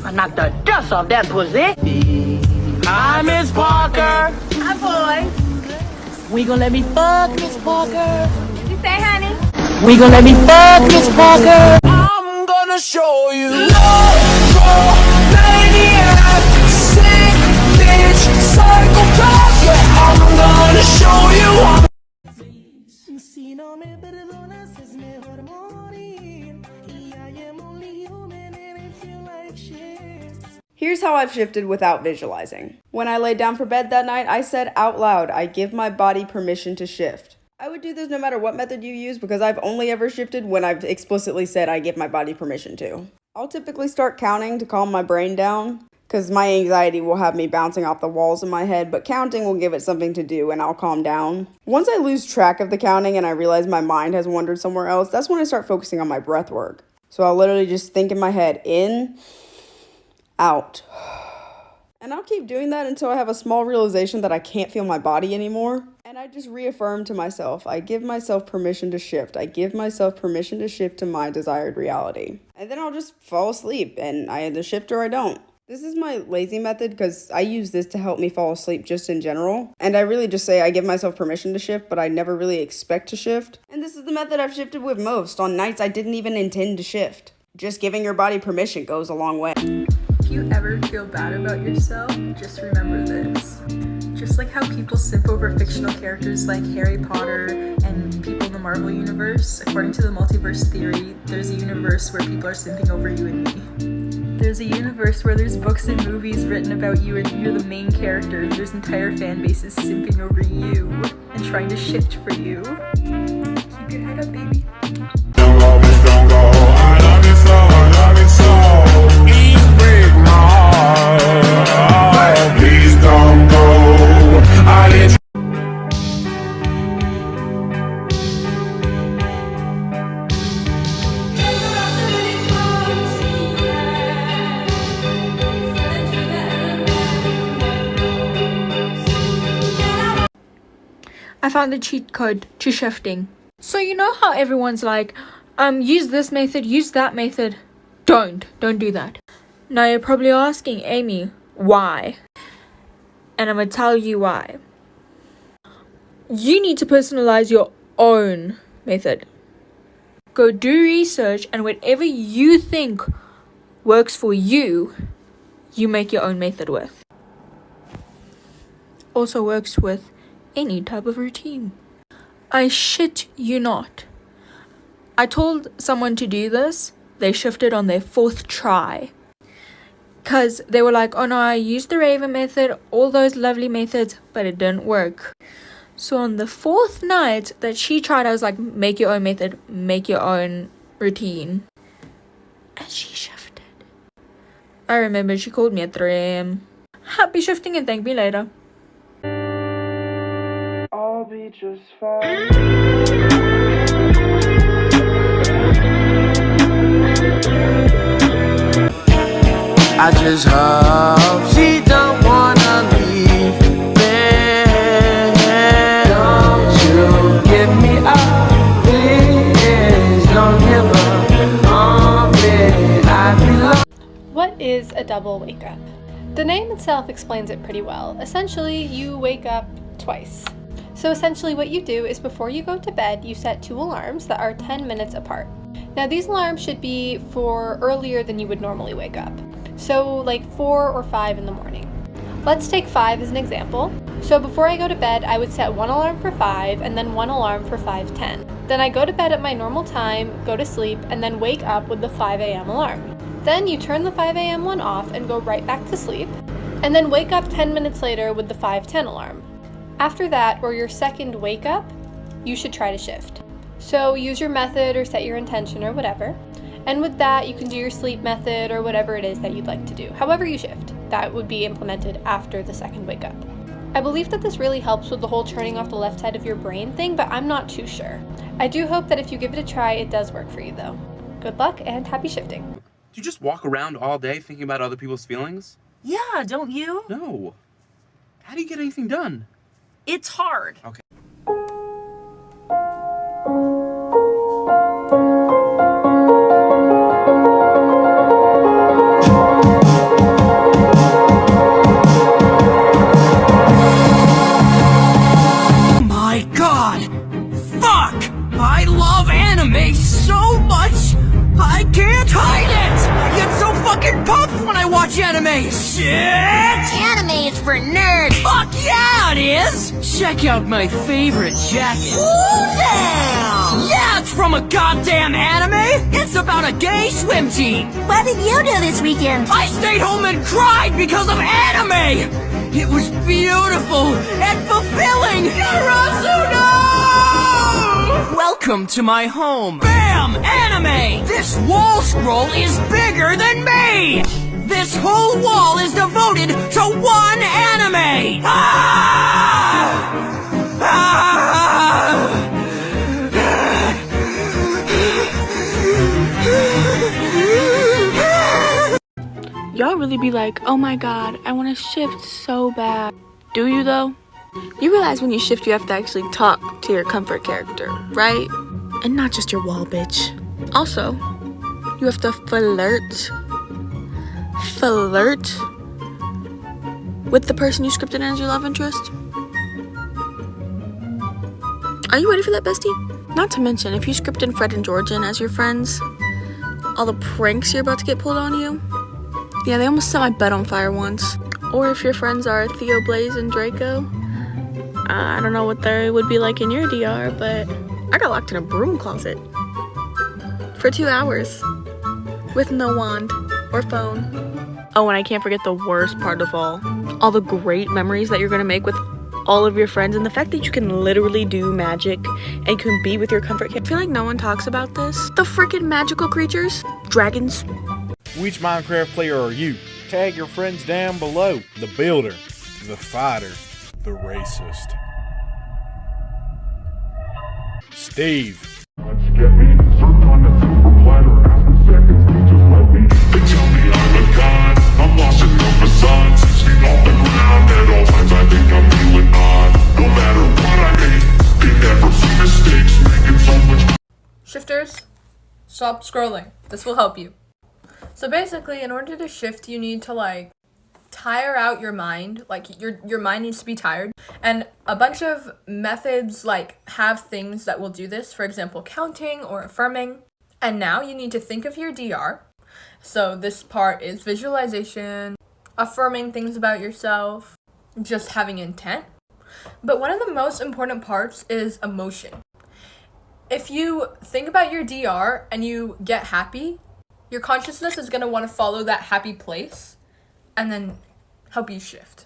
I knocked the dust off that pussy. Hi, Miss Parker. Hi, boy. We gon' let me fuck, Miss Parker. What'd you say, honey? We gon' let me fuck, Miss Parker. I'm gonna show you love, maniac, sick bitch, psychopath. Yeah, I'm gonna show you. Here's how I've shifted without visualizing. When I laid down for bed that night, I said out loud, I give my body permission to shift. I would do this no matter what method you use because I've only ever shifted when I've explicitly said I give my body permission to. I'll typically start counting to calm my brain down because my anxiety will have me bouncing off the walls in my head, but counting will give it something to do and I'll calm down. Once I lose track of the counting and I realize my mind has wandered somewhere else, that's when I start focusing on my breath work. So I'll literally just think in my head, in, out. And I'll keep doing that until I have a small realization that I can't feel my body anymore. And I just reaffirm to myself, I give myself permission to shift. I give myself permission to shift to my desired reality. And then I'll just fall asleep and I either shift or I don't. This is my lazy method because I use this to help me fall asleep just in general. And I really just say I give myself permission to shift, but I never really expect to shift. And this is the method I've shifted with most on nights I didn't even intend to shift. Just giving your body permission goes a long way. If you ever feel bad about yourself, just remember this. Just like how people simp over fictional characters like Harry Potter and people in the Marvel universe, according to the multiverse theory, there's a universe where people are simping over you and me. There's a universe where there's books and movies written about you and you're the main character. There's entire fan bases simping over you and trying to shift for you. Keep your head up, baby. I found the cheat code to shifting. So you know how everyone's like, use this method, use that method. Don't do that. Now you're probably asking, Amy, why? And I'm gonna tell you why. You need to personalize your own method. Go do research and whatever you think works for you, you make your own method with. Also works with any type of routine. I shit you not. I told someone to do this, they shifted on their 4th try. Cause they were like, oh no, I used the Raven method, all those lovely methods, but it didn't work. So on the 4th night that she tried, I was like, make your own method, make your own routine. And she shifted. I remember she called me at 3 a.m. Happy shifting and thank me later. I'll be just fine. I just hope she don't wanna leave me. Don't you give me up, please. Don't give up on me. I belong. What is a double wake up? The name itself explains it pretty well. Essentially, you wake up twice. So essentially what you do is before you go to bed, you set 2 alarms that are 10 minutes apart. Now these alarms should be for earlier than you would normally wake up. So like 4 or 5 in the morning. Let's take 5 as an example. So before I go to bed, I would set 1 alarm for 5 and then 1 alarm for 5:10. Then I go to bed at my normal time, go to sleep, and then wake up with the 5 a.m. alarm. Then you turn the 5 a.m. one off and go right back to sleep, and then wake up 10 minutes later with the 5:10 alarm. After that, or your second wake up, you should try to shift. So use your method or set your intention or whatever. And with that, you can do your sleep method or whatever it is that you'd like to do. However you shift, that would be implemented after the second wake up. I believe that this really helps with the whole turning off the left side of your brain thing, but I'm not too sure. I do hope that if you give it a try, it does work for you though. Good luck and happy shifting. Do you just walk around all day thinking about other people's feelings? Yeah, don't you? No. How do you get anything done? It's hard. Okay. watch anime. Shit! Anime is for nerds. Fuck yeah, it is! Check out my favorite jacket. Woo-down! Yeah, it's from a goddamn anime. It's about a gay swim team. What did you do this weekend? I stayed home and cried because of anime. It was beautiful and fulfilling. Karasuno! Welcome to my home. Bam! Anime! This wall scroll is bigger than me! This whole wall is devoted to one anime! Ah! Ah! Y'all really be like, oh my god, I want to shift so bad. Do you though? You realize when you shift you have to actually talk to your comfort character, right? And not just your wall bitch. Also, you have to flirt with the person you scripted as your love interest. Are you ready for that, bestie? Not to mention, if you scripted Fred and Georgian as your friends, all the pranks you're about to get pulled on you. Yeah, they almost set my bed on fire once. Or if your friends are Theo, Blaze, and Draco, I don't know what they would be like in your DR, but I got locked in a broom closet for 2 hours with no wand or phone. Oh, and I can't forget the worst part of all the great memories that you're gonna make with all of your friends, and the fact that you can literally do magic and can be with your comfort kid. I feel like no one talks about this. The freaking magical creatures, dragons. Which Minecraft player are you? Tag your friends down below. The builder, the fighter, the racist. Steve. Shifters, stop scrolling. This will help you. So basically, in order to shift, you need to like tire out your mind. Like your mind needs to be tired. And a bunch of methods like have things that will do this. For example, counting or affirming. And now you need to think of your DR. So this part is visualization, affirming things about yourself, just having intent. But one of the most important parts is emotion. If you think about your DR and you get happy, your consciousness is going to want to follow that happy place and then help you shift.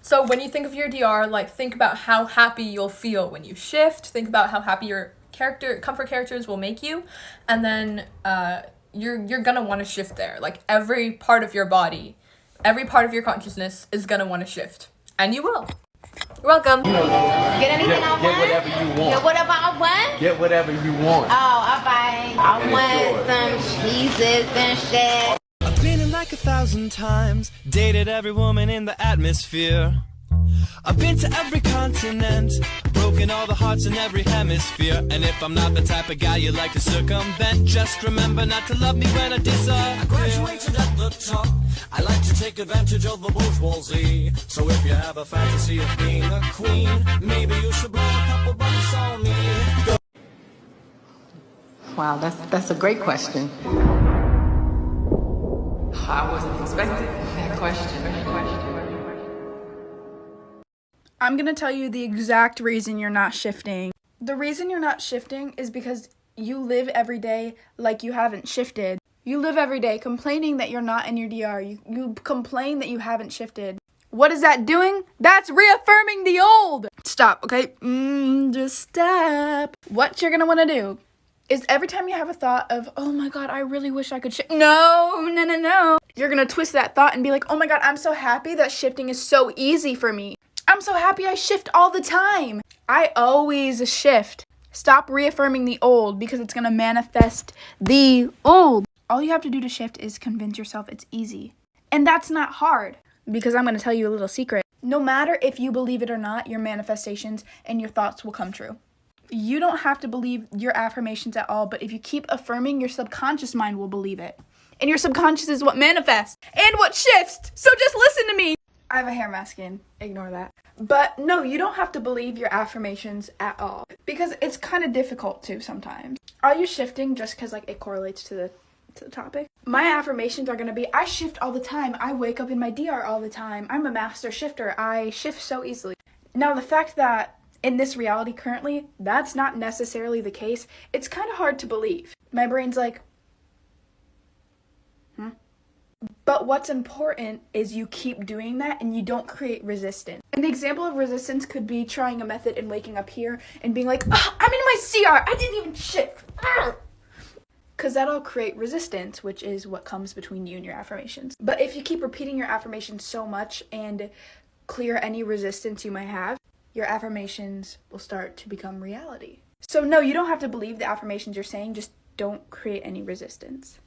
So when you think of your DR, like think about how happy you'll feel when you shift. Think about how happy your comfort characters will make you, and then you're gonna want to shift there. Like every part of your body, every part of your consciousness is gonna want to shift, and you will. You're welcome. Get anything I want? Get whatever you want. Get whatever I want? Get whatever you want. Oh, alright. I want some cheeses and shit. I've been in like 1,000 times, dated every woman in the atmosphere. I've been to every continent, broken all the hearts in every hemisphere. And if I'm not the type of guy you like to circumvent, just remember not to love me when I disappear. I graduated at the top, I like to take advantage of the bourgeoisie. So if you have a fantasy of being a queen, maybe you should blow a couple bucks on me. Wow, that's a great question. I wasn't expecting that question. I'm gonna tell you the exact reason you're not shifting. The reason you're not shifting is because you live every day like you haven't shifted. You live every day complaining that you're not in your DR. You complain that you haven't shifted. What is that doing? That's reaffirming the old! Stop, okay? Just stop. What you're gonna wanna do is every time you have a thought of, oh my god, I really wish I could shift. No. You're gonna twist that thought and be like, oh my god, I'm so happy that shifting is so easy for me. I'm so happy I shift all the time. I always shift. Stop reaffirming the old because it's gonna manifest the old. All you have to do to shift is convince yourself it's easy. And that's not hard because I'm gonna tell you a little secret. No matter if you believe it or not, your manifestations and your thoughts will come true. You don't have to believe your affirmations at all, but if you keep affirming, your subconscious mind will believe it. And your subconscious is what manifests and what shifts. So just listen to me. I have a hair mask in. Ignore that. But no, you don't have to believe your affirmations at all because it's kind of difficult to sometimes. Are you shifting just because like it correlates to to the topic. My affirmations are gonna be, I shift all the time. I wake up in my DR all the time. I'm a master shifter. I shift so easily. Now, the fact that in this reality currently, that's not necessarily the case, it's kind of hard to believe. My brain's like, But what's important is you keep doing that and you don't create resistance. An example of resistance could be trying a method and waking up here and being like, oh, I'm in my CR, I didn't even shift. Because that'll create resistance, which is what comes between you and your affirmations. But if you keep repeating your affirmations so much and clear any resistance you might have, your affirmations will start to become reality. So no, you don't have to believe the affirmations you're saying, just don't create any resistance.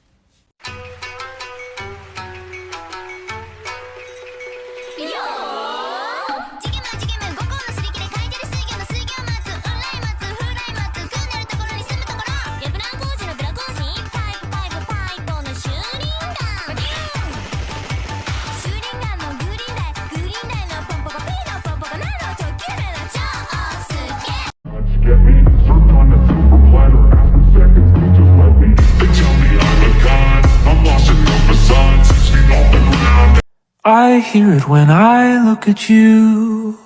I hear it when I look at you.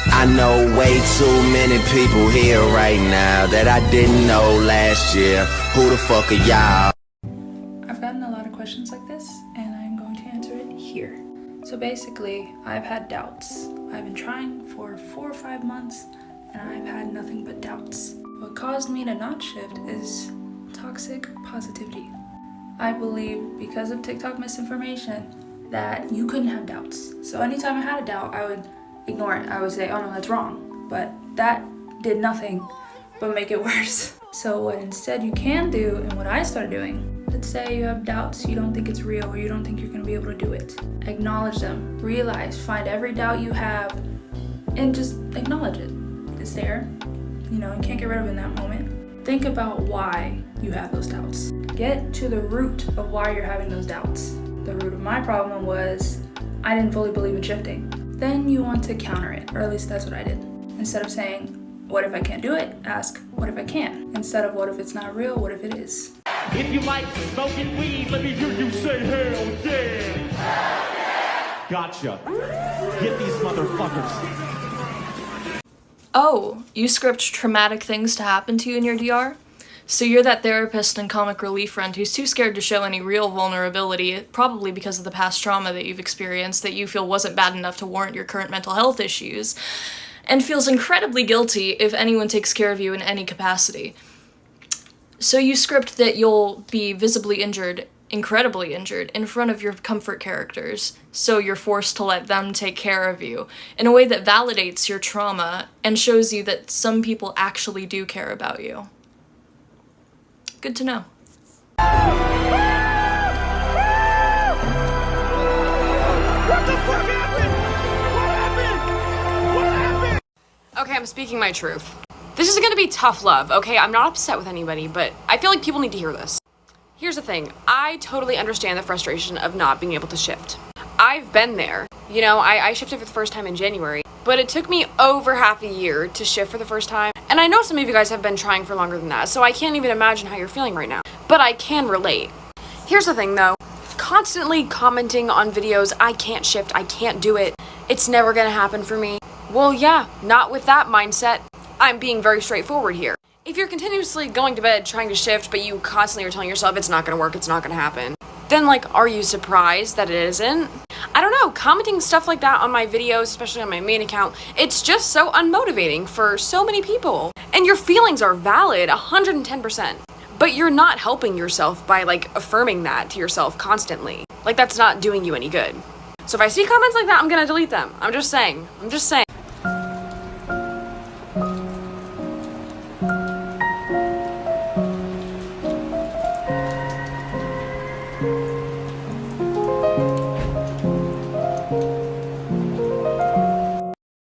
I know way too many people here right now that I didn't know last year. Who the fuck are y'all? I've gotten a lot of questions like this, and I'm going to answer it here. So basically, I've had doubts. I've been trying for 4 or 5 months, and I've had nothing but doubts. What caused me to not shift is toxic positivity. I believe because of TikTok misinformation that you couldn't have doubts. So anytime I had a doubt, I would ignore it. I would say, oh no, that's wrong. But that did nothing but make it worse. So what instead you can do, and what I started doing, let's say you have doubts, you don't think it's real, or you don't think you're gonna be able to do it. Acknowledge them, realize, find every doubt you have, and just acknowledge it. It's there, you know, you can't get rid of it in that moment. Think about why you have those doubts. Get to the root of why you're having those doubts. The root of my problem was I didn't fully believe in shifting. Then you want to counter it, or at least that's what I did. Instead of saying, what if I can't do it? Ask, what if I can? Instead of what if it's not real, what if it is? If you like smoking weed, let me hear you say hell yeah. Hell yeah. Gotcha. Get these motherfuckers. Oh, you script traumatic things to happen to you in your DR? So you're that therapist and comic relief friend who's too scared to show any real vulnerability, probably because of the past trauma that you've experienced that you feel wasn't bad enough to warrant your current mental health issues, and feels incredibly guilty if anyone takes care of you in any capacity. So you script that you'll be visibly injured, incredibly injured, in front of your comfort characters, so you're forced to let them take care of you, in a way that validates your trauma and shows you that some people actually do care about you. Good to know. What the fuck happened? What happened? What happened? Okay, I'm speaking my truth. This is gonna be tough love, okay? I'm not upset with anybody, but I feel like people need to hear this. Here's the thing, I totally understand the frustration of not being able to shift. I've been there. You know, I shifted for the first time in January, but it took me over half a year to shift for the first time. And I know some of you guys have been trying for longer than that, so I can't even imagine how you're feeling right now. But I can relate. Here's the thing though, constantly commenting on videos, I can't shift, I can't do it, it's never gonna happen for me. Well, yeah, not with that mindset. I'm being very straightforward here. If you're continuously going to bed trying to shift, but you constantly are telling yourself it's not gonna work, it's not gonna happen, then like, are you surprised that it isn't? I don't know, commenting stuff like that on my videos, especially on my main account, it's just so unmotivating for so many people. And your feelings are valid, 110%. But you're not helping yourself by like affirming that to yourself constantly. Like that's not doing you any good. So if I see comments like that, I'm gonna delete them. I'm just saying.